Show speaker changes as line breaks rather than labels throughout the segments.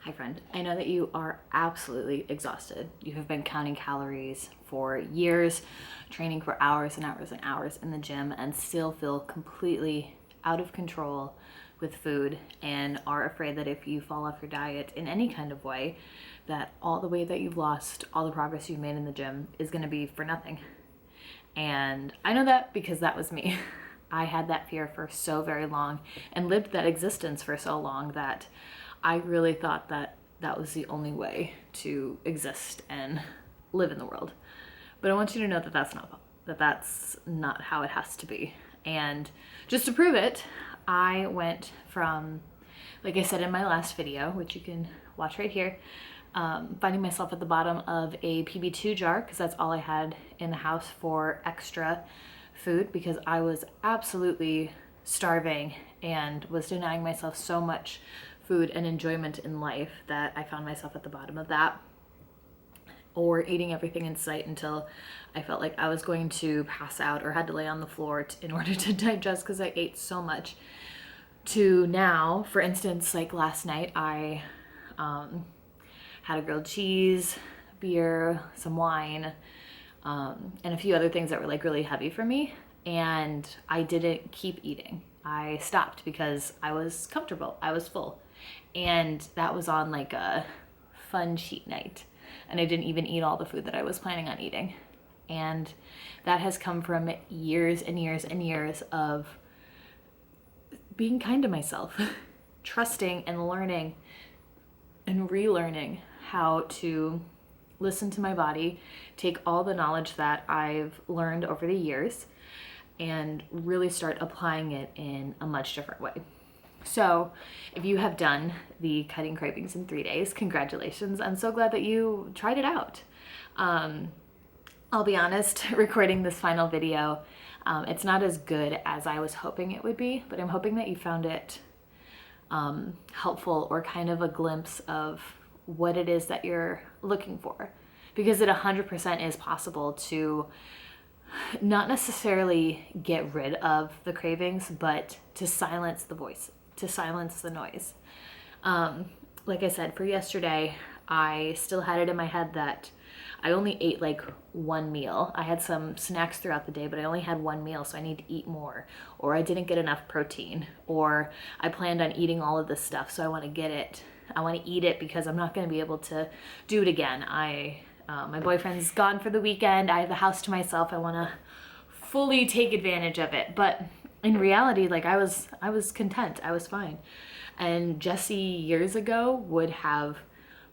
Hi friend, I know that you are absolutely exhausted. You have been counting calories for years, training for hours and hours and hours in the gym, and still feel completely out of control with food and are afraid that if you fall off your diet in any kind of way, that all the weight that you've lost, all the progress you've made in the gym is gonna be for nothing. And I know that because that was me. I had that fear for so very long and lived that existence for so long that I really thought that that was the only way to exist and live in the world. But I want you to know that that's not how it has to be. And just to prove it, I went from, like I said in my last video, which you can watch right here, finding myself at the bottom of a PB2 jar because that's all I had in the house for extra food because I was absolutely starving and was denying myself so much food and enjoyment in life that I found myself at the bottom of that, or eating everything in sight until I felt like I was going to pass out or had to lay on the floor in order to digest because I ate so much, to now, for instance, like last night I had a grilled cheese, beer, some wine, and a few other things that were like really heavy for me, and I didn't keep eating. I stopped because I was comfortable, I was full. And that was on like a fun cheat night. And I didn't even eat all the food that I was planning on eating. And that has come from years and years and years of being kind to myself, trusting and learning and relearning how to listen to my body, take all the knowledge that I've learned over the years, and really start applying it in a much different way. So if you have done the cutting cravings in 3 days, congratulations. I'm so glad that you tried it out. I'll be honest, recording this final video, it's not as good as I was hoping it would be, but I'm hoping that you found it helpful or kind of a glimpse of what it is that you're looking for. Because it 100% is possible to not necessarily get rid of the cravings, but to silence the voice, to silence the noise. Like I said, for yesterday, I still had it in my head that I only ate like one meal. I had some snacks throughout the day, but I only had one meal, so I need to eat more. Or I didn't get enough protein. Or I planned on eating all of this stuff, so I want to get it. I want to eat it because I'm not going to be able to do it again. My boyfriend's gone for the weekend. I have the house to myself. I want to fully take advantage of it. But in reality, like I was content. I was fine. And Jesse years ago would have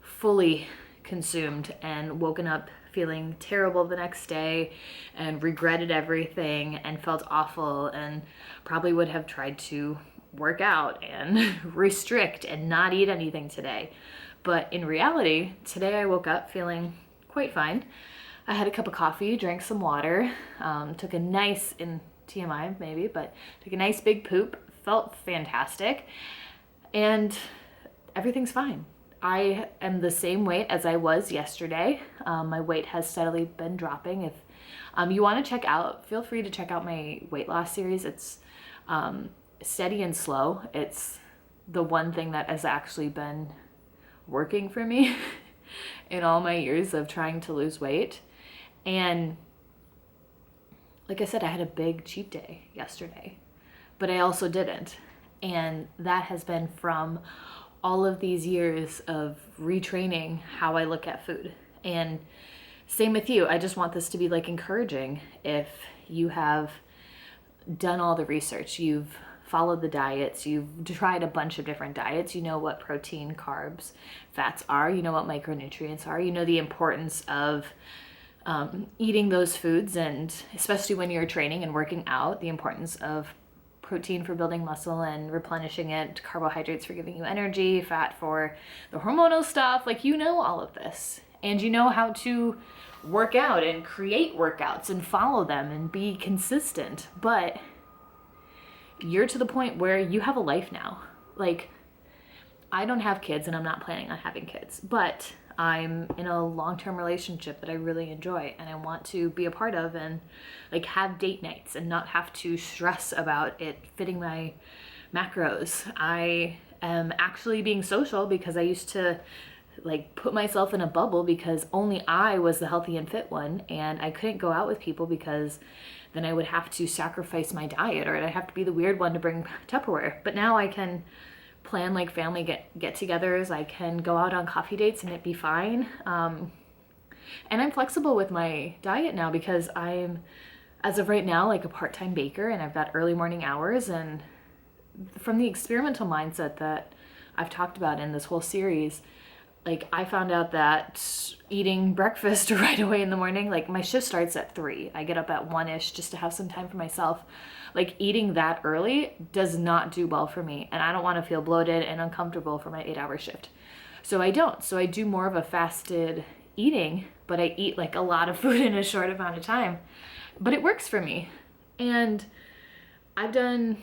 fully consumed and woken up feeling terrible the next day and regretted everything and felt awful and probably would have tried to work out and restrict and not eat anything today. But in reality, today I woke up feeling quite fine. I had a cup of coffee, drank some water, took a nice, in TMI maybe, but took a nice big poop, felt fantastic, and everything's fine. I am the same weight as I was yesterday. My weight has steadily been dropping. If you want to check out, feel free to check out my weight loss series. It's steady and slow. It's the one thing that has actually been working for me in all my years of trying to lose weight. And like I said, I had a big cheat day yesterday, but I also didn't. And that has been from all of these years of retraining how I look at food. And same with you. I just want this to be like encouraging. If you have done all the research, you've followed the diets, you've tried a bunch of different diets, you know what protein, carbs, fats are, you know what micronutrients are, you know the importance of eating those foods, and especially when you're training and working out, the importance of protein for building muscle and replenishing it, carbohydrates for giving you energy, fat for the hormonal stuff. Like, you know all of this, and you know how to work out and create workouts and follow them and be consistent. But you're to the point where you have a life now. Like, I don't have kids and I'm not planning on having kids, but I'm in a long-term relationship that I really enjoy and I want to be a part of, and like have date nights and not have to stress about it fitting my macros. I am actually being social, because I used to like put myself in a bubble because only I was the healthy and fit one, and I couldn't go out with people because then I would have to sacrifice my diet, or I'd have to be the weird one to bring Tupperware. But now I can plan like family get-togethers. I can go out on coffee dates and it be fine. And I'm flexible with my diet now because I'm, as of right now, like a part-time baker, and I've got early morning hours. And from the experimental mindset that I've talked about in this whole series, like I found out that eating breakfast right away in the morning, like my shift starts at 3. I get up at 1-ish just to have some time for myself. Like eating that early does not do well for me, and I don't want to feel bloated and uncomfortable for my 8-hour shift. So I don't. So I do more of a fasted eating, but I eat like a lot of food in a short amount of time. But it works for me. And I've done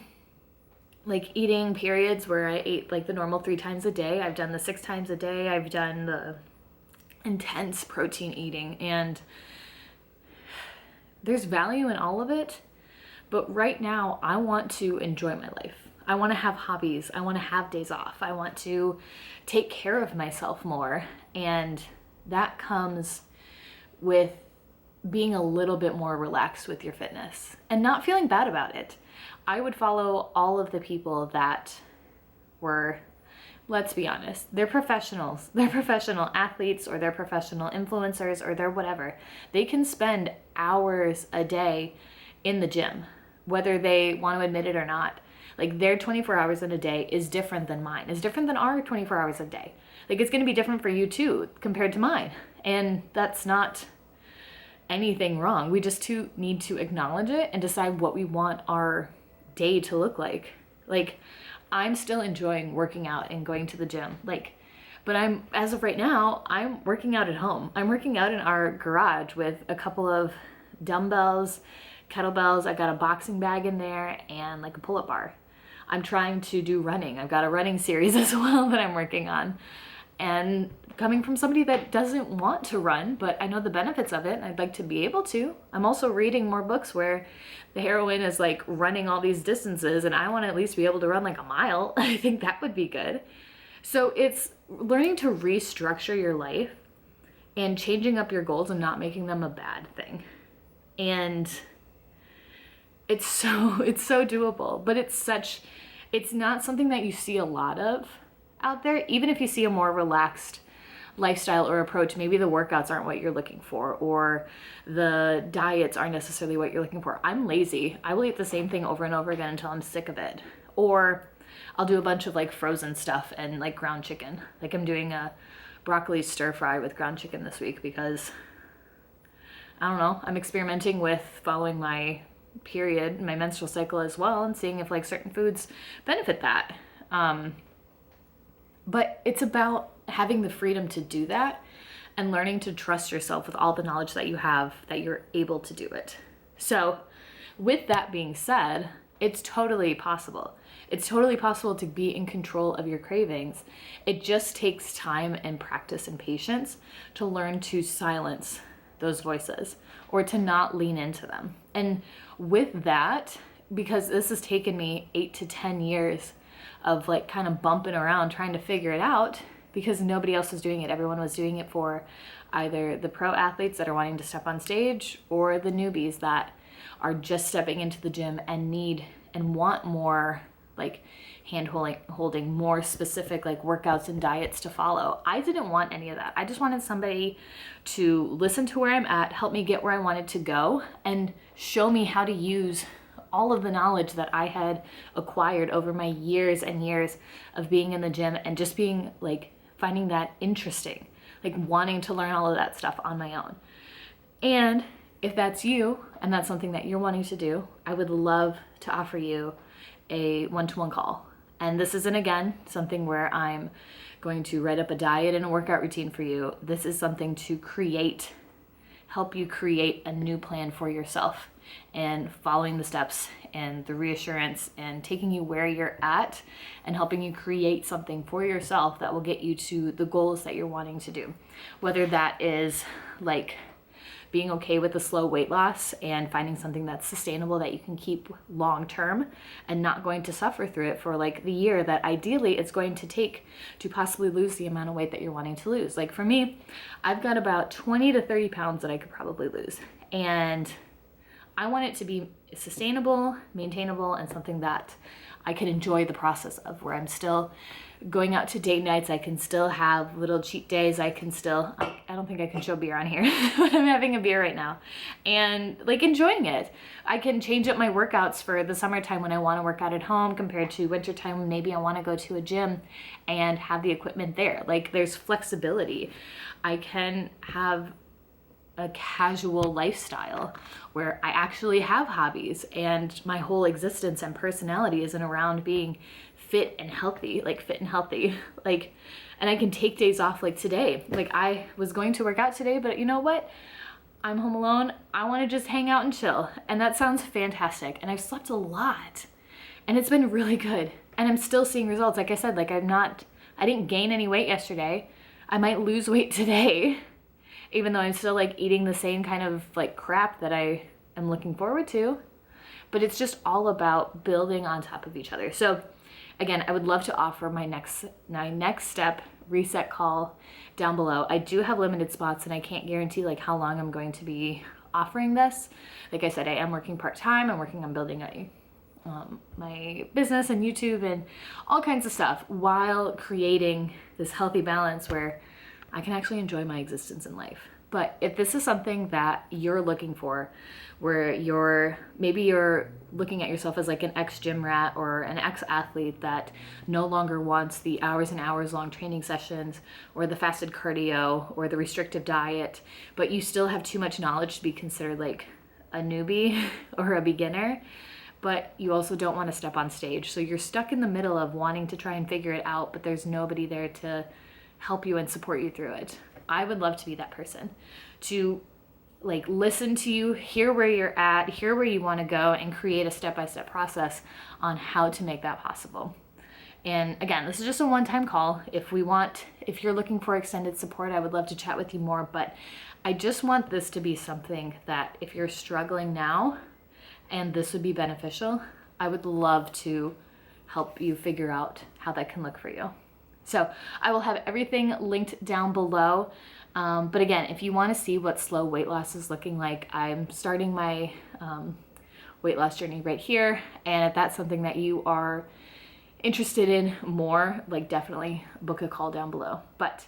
like eating periods where I ate like the normal 3 times a day. I've done the 6 times a day. I've done the intense protein eating, and there's value in all of it. But right now I want to enjoy my life. I want to have hobbies. I want to have days off. I want to take care of myself more. And that comes with being a little bit more relaxed with your fitness and not feeling bad about it. I would follow all of the people that were, let's be honest, they're professionals. They're professional athletes, or they're professional influencers, or they're whatever. They can spend hours a day in the gym, whether they want to admit it or not. Like their 24 hours in a day is different than mine, is different than our 24 hours a day. Like it's going to be different for you too, compared to mine. And that's not anything wrong. We just need to acknowledge it and decide what we want our day to look like. Like I'm still enjoying working out and going to the gym. But as of right now, I'm working out at home. I'm working out in our garage with a couple of dumbbells, kettlebells. I've got a boxing bag in there and like a pull-up bar. I'm trying to do running. I've got a running series as well that I'm working on. And coming from somebody that doesn't want to run, but I know the benefits of it, and I'd like to be able to. I'm also reading more books where the heroine is like running all these distances, and I want to at least be able to run like a mile. I think that would be good. So it's learning to restructure your life and changing up your goals and not making them a bad thing. And it's so doable, but it's not something that you see a lot of out there. Even if you see a more relaxed lifestyle or approach, maybe the workouts aren't what you're looking for, or the diets aren't necessarily what you're looking for. I'm lazy. I will eat the same thing over and over again until I'm sick of it. Or I'll do a bunch of like frozen stuff and like ground chicken. Like I'm doing a broccoli stir fry with ground chicken this week because I don't know, I'm experimenting with following my period, my menstrual cycle as well, and seeing if like certain foods benefit that. But it's about having the freedom to do that and learning to trust yourself with all the knowledge that you have, that you're able to do it. So with that being said, it's totally possible. It's totally possible to be in control of your cravings. It just takes time and practice and patience to learn to silence those voices or to not lean into them. And with that, because this has taken me 8 to 10 years of like kind of bumping around trying to figure it out, because nobody else was doing it. Everyone was doing it for either the pro athletes that are wanting to step on stage or the newbies that are just stepping into the gym and need and want more like hand holding, more specific like workouts and diets to follow. I didn't want any of that. I just wanted somebody to listen to where I'm at, help me get where I wanted to go, and show me how to use all of the knowledge that I had acquired over my years and years of being in the gym and just being like finding that interesting, like wanting to learn all of that stuff on my own. And if that's you and that's something that you're wanting to do, I would love to offer you a one-to-one call. And this isn't, again, something where I'm going to write up a diet and a workout routine for you. This is something to help you create a new plan for yourself, and following the steps and the reassurance and taking you where you're at and helping you create something for yourself that will get you to the goals that you're wanting to do. Whether that is like being okay with the slow weight loss and finding something that's sustainable that you can keep long term and not going to suffer through it for like the year that ideally it's going to take to possibly lose the amount of weight that you're wanting to lose. Like for me, I've got about 20 to 30 pounds that I could probably lose. And I want it to be sustainable, maintainable, and something that I can enjoy the process of, where I'm still going out to date nights. I can still have little cheat days. I don't think I can show beer on here, but I'm having a beer right now and like enjoying it. I can change up my workouts for the summertime when I want to work out at home compared to wintertime when maybe I want to go to a gym and have the equipment there. Like there's flexibility. I can have a casual lifestyle where I actually have hobbies and my whole existence and personality isn't around being fit and healthy, like, and I can take days off like today. Like I was going to work out today, but you know what? I'm home alone. I want to just hang out and chill. And that sounds fantastic. And I've slept a lot and it's been really good. And I'm still seeing results. Like I said, like I didn't gain any weight yesterday. I might lose weight today, even though I'm still like eating the same kind of like crap that I am looking forward to. But it's just all about building on top of each other. So again, I would love to offer my next step reset call down below. I do have limited spots and I can't guarantee like how long I'm going to be offering this. Like I said, I am working part-time. I'm working on building my business and YouTube and all kinds of stuff while creating this healthy balance where I can actually enjoy my existence in life. But if this is something that you're looking for, where maybe you're looking at yourself as like an ex-gym rat or an ex-athlete that no longer wants the hours and hours long training sessions or the fasted cardio or the restrictive diet, but you still have too much knowledge to be considered like a newbie or a beginner, but you also don't want to step on stage. So you're stuck in the middle of wanting to try and figure it out, but there's nobody there to help you and support you through it. I would love to be that person, to like listen to you, hear where you're at, hear where you want to go, and create a step-by-step process on how to make that possible. And again, this is just a one-time call. If you're looking for extended support, I would love to chat with you more, but I just want this to be something that if you're struggling now and this would be beneficial, I would love to help you figure out how that can look for you. So I will have everything linked down below. But again, if you want to see what slow weight loss is looking like, I'm starting my weight loss journey right here. And if that's something that you are interested in more, like definitely book a call down below. But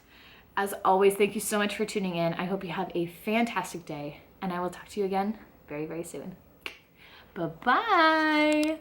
as always, thank you so much for tuning in. I hope you have a fantastic day and I will talk to you again very, very soon. Bye-bye.